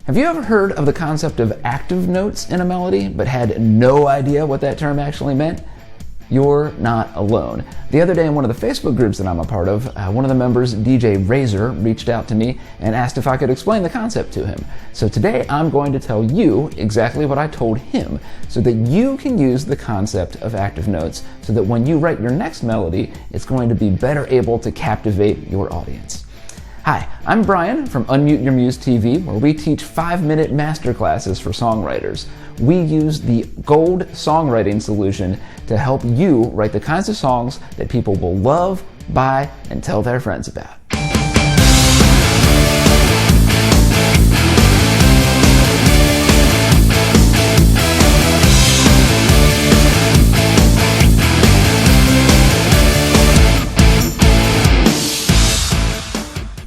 Have you ever heard of the concept of active notes in a melody, but had no idea what that term actually meant? You're not alone. The other day in one of the Facebook groups that I'm a part of, one of the members, DJ Razor, reached out to me and asked if I could explain the concept to him. So today I'm going to tell you exactly what I told him so that you can use the concept of active notes so that when you write your next melody, it's going to be better able to captivate your audience. Hi, I'm Brian from Unmute Your Muse TV, where we teach 5-minute masterclasses for songwriters. We use the gold songwriting solution to help you write the kinds of songs that people will love, buy, and tell their friends about.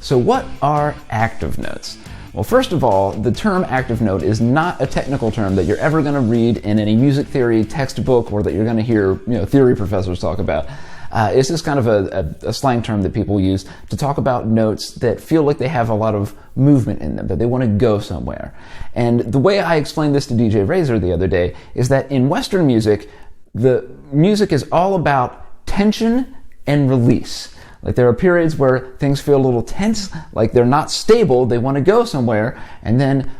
So what are active notes? Well, first of all, the term active note is not a technical term that you're ever going to read in any music theory textbook or that you're going to hear theory professors talk about. It's just kind of a slang term that people use to talk about notes that feel like they have a lot of movement in them, that they want to go somewhere. And the way I explained this to DJ Razor the other day is that in Western music, the music is all about tension and release. Like there are periods where things feel a little tense, like they're not stable, they want to go somewhere, and then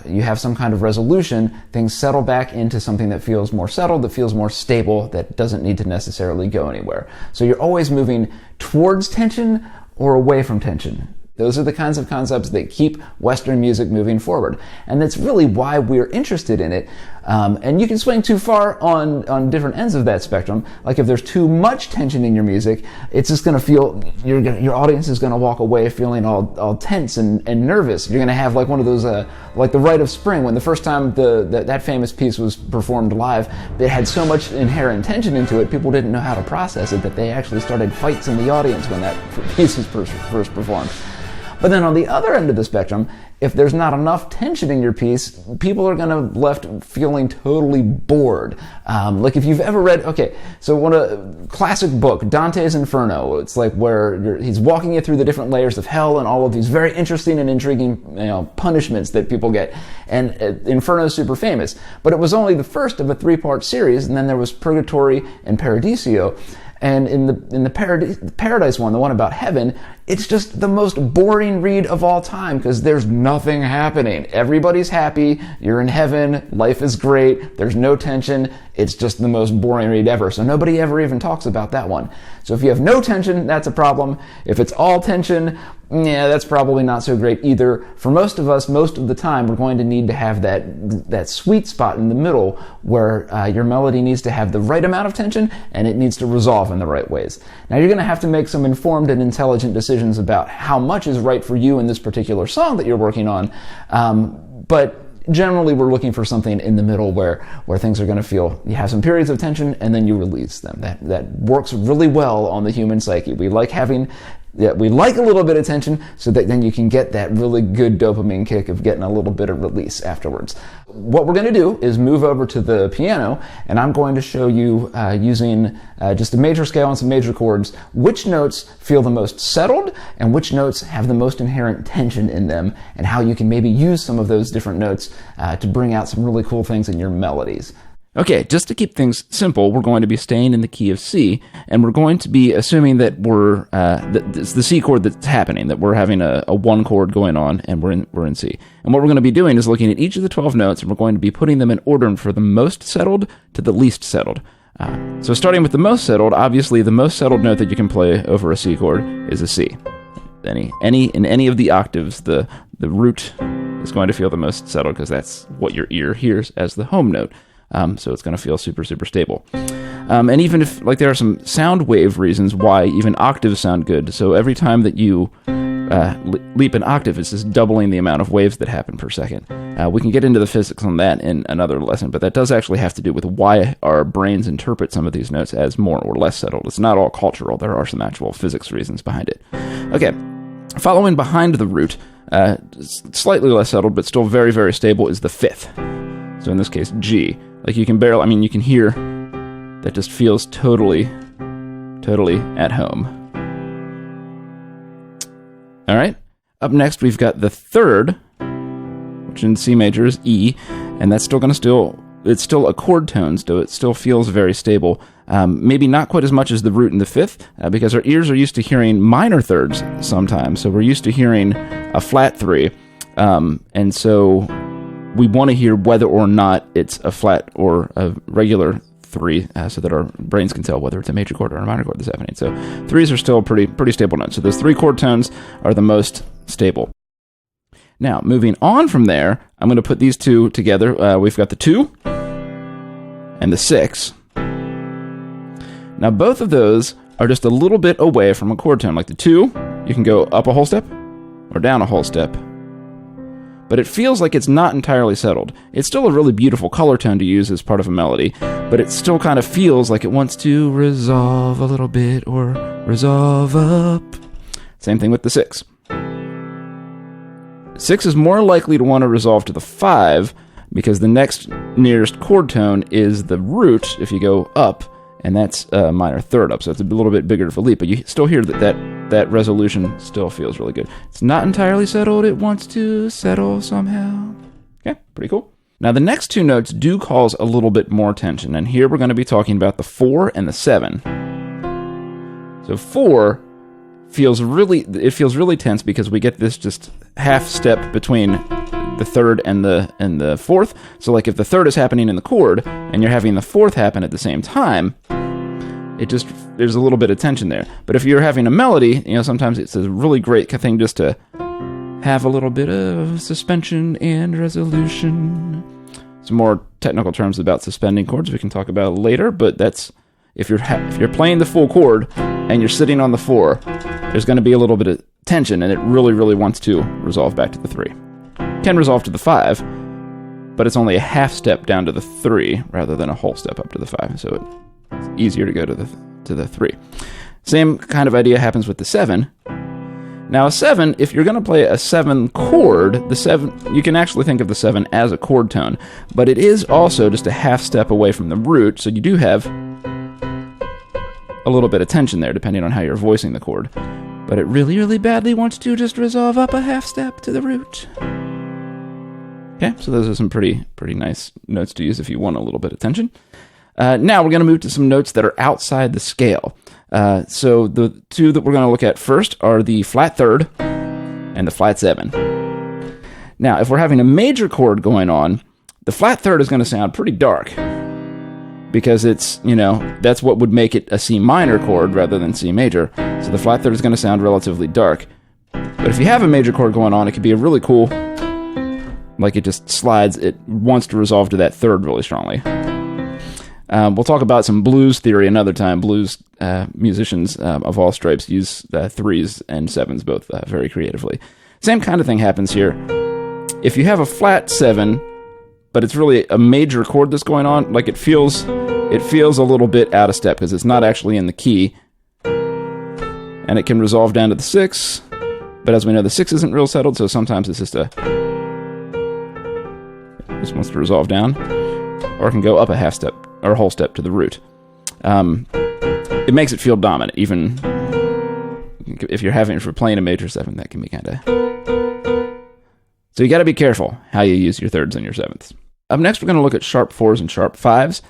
you have some kind of resolution, things settle back into something that feels more settled, that feels more stable, that doesn't need to necessarily go anywhere. So you're always moving towards tension or away from tension. Those are the kinds of concepts that keep Western music moving forward. And that's really why we're interested in it. And you can swing too far on different ends of that spectrum. Like if there's too much tension in your music, it's just going to feel, your audience is going to walk away feeling all tense and nervous. You're going to have like one of those, like the Rite of Spring, when the first time that famous piece was performed live, it had so much inherent tension into it, people didn't know how to process it, that they actually started fights in the audience when that piece was first performed. But then on the other end of the spectrum, if there's not enough tension in your piece, people are going to be left feeling totally bored. Like if you've ever read, a classic book, Dante's Inferno, it's like where he's walking you through the different layers of hell and all of these very interesting and intriguing punishments that people get. And Inferno is super famous. But it was only the first of a 3-part series, and then there was Purgatory and Paradiso. And in the Paradise one, the one about heaven, it's just the most boring read of all time because there's nothing happening. Everybody's happy, you're in heaven, life is great, there's no tension, it's just the most boring read ever. So nobody ever even talks about that one. So if you have no tension, that's a problem. If it's all tension, that's probably not so great either. For most of us, most of the time, we're going to need to have that sweet spot in the middle where your melody needs to have the right amount of tension and it needs to resolve in the right ways. Now you're going to have to make some informed and intelligent decisions about how much is right for you in this particular song that you're working on, but generally we're looking for something in the middle where things are going to feel, you have some periods of tension and then you release them. That works really well on the human psyche. We like a little bit of tension so that then you can get that really good dopamine kick of getting a little bit of release afterwards. What we're going to do is move over to the piano, and I'm going to show you using just a major scale and some major chords which notes feel the most settled and which notes have the most inherent tension in them, and how you can maybe use some of those different notes to bring out some really cool things in your melodies. Okay, just to keep things simple, we're going to be staying in the key of C, and we're going to be assuming that it's the C chord that's happening, that we're having a 1 chord going on, and we're in C. And what we're going to be doing is looking at each of the 12 notes, and we're going to be putting them in order from the most settled to the least settled. So starting with the most settled, obviously the most settled note that you can play over a C chord is a C. In any of the octaves, the root is going to feel the most settled because that's what your ear hears as the home note. So it's going to feel super, super stable. And even if, there are some sound wave reasons why even octaves sound good. So every time that you leap an octave, it's just doubling the amount of waves that happen per second. We can get into the physics on that in another lesson, but that does actually have to do with why our brains interpret some of these notes as more or less settled. It's not all cultural. There are some actual physics reasons behind it. Okay, following behind the root, slightly less settled, but still very, very stable, is the 5th. So in this case, G. You can you can hear that just feels totally at home. All right. Up next, we've got the 3rd, which in C major is E, and that's still going to it's still a chord tone, so it still feels very stable. Maybe not quite as much as the root in the fifth, because our ears are used to hearing minor thirds sometimes, so we're used to hearing a flat 3, and so we want to hear whether or not it's a flat or a regular 3, so that our brains can tell whether it's a major chord or a minor chord that's happening. So 3s are still pretty stable notes. So those 3 chord tones are the most stable. Now, moving on from there, I'm going to put these two together. We've got the 2 and the 6. Now, both of those are just a little bit away from a chord tone. Like the 2, you can go up a whole step or down a whole step. But it feels like it's not entirely settled. It's still a really beautiful color tone to use as part of a melody, but it still kind of feels like it wants to resolve a little bit or resolve up. Same thing with the 6. 6 is more likely to want to resolve to the 5 because the next nearest chord tone is the root if you go up, and that's a minor third up, so it's a little bit bigger of a leap, but you still hear that resolution still feels really good. It's not entirely settled, it wants to settle somehow. Okay, pretty cool. Now the next 2 notes do cause a little bit more tension, and here we're going to be talking about the 4 and the 7. So 4 feels really tense because we get this just half step between the 3rd and the 4th. So like if the 3rd is happening in the chord and you're having the 4th happen at the same time, there's a little bit of tension there. But if you're having a melody, sometimes it's a really great thing just to have a little bit of suspension and resolution. Some more technical terms about suspending chords we can talk about later, but that's if you're playing the full chord and you're sitting on the 4, there's going to be a little bit of tension, and it really wants to resolve back to the 3. Can resolve to the 5, but it's only a half step down to the 3 rather than a whole step up to the 5, so it's easier to go to the 3. Same kind of idea happens with the 7. Now a 7, if you're going to play a 7 chord, the 7, you can actually think of the 7 as a chord tone, but it is also just a half step away from the root, so you do have a little bit of tension there depending on how you're voicing the chord. But it really badly wants to just resolve up a half step to the root. Okay, so those are some pretty nice notes to use if you want a little bit of tension. Now we're going to move to some notes that are outside the scale. So the 2 that we're going to look at first are the flat 3rd and the flat 7. Now, if we're having a major chord going on, the flat 3rd is going to sound pretty dark because it's, that's what would make it a C minor chord rather than C major. So the flat 3rd is going to sound relatively dark. But if you have a major chord going on, it could be a really cool, like it just slides, it wants to resolve to that 3rd really strongly. We'll talk about some blues theory another time. Blues musicians of all stripes use 3s and 7s both very creatively. Same kind of thing happens here. If you have a flat 7, but it's really a major chord that's going on, like it feels a little bit out of step because it's not actually in the key, and it can resolve down to the 6. But as we know, the 6 isn't real settled, so sometimes it's just wants to resolve down, or it can go up a half step or a whole step to the root. It makes it feel dominant, even if you're playing a major 7, that can be kind of. So you got to be careful how you use your 3rds and your 7ths. Up next, we're going to look at sharp 4s and sharp 5s.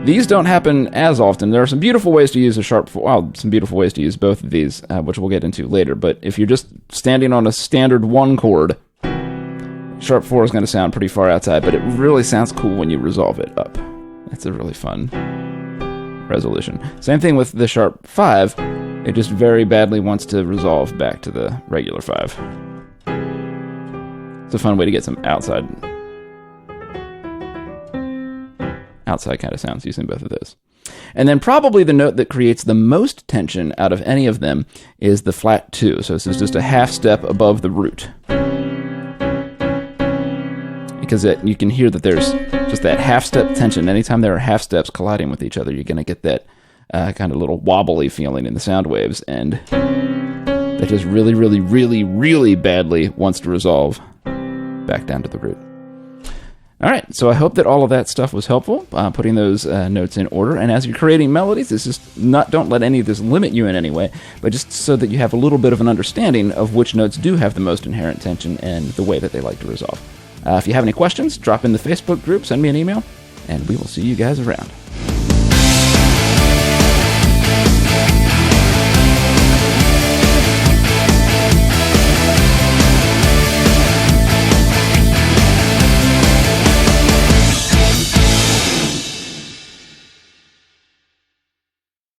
These don't happen as often. There are some beautiful ways to use some beautiful ways to use both of these, which we'll get into later. But if you're just standing on a standard 1 chord, sharp 4 is going to sound pretty far outside, but it really sounds cool when you resolve it up. That's a really fun resolution. Same thing with the sharp 5. It just very badly wants to resolve back to the regular 5. It's a fun way to get some outside kind of sounds using both of those. And then probably the note that creates the most tension out of any of them is the flat 2. So this is just a half step above the root. Because you can hear that there's just that half step tension. Anytime there are half steps colliding with each other, you're going to get that kind of little wobbly feeling in the sound waves, and that just really badly wants to resolve back down to the root. All right, so I hope that all of that stuff was helpful, putting those notes in order. And as you're creating melodies, don't let any of this limit you in any way, but just so that you have a little bit of an understanding of which notes do have the most inherent tension and the way that they like to resolve. If you have any questions, drop in the Facebook group, send me an email, and we will see you guys around.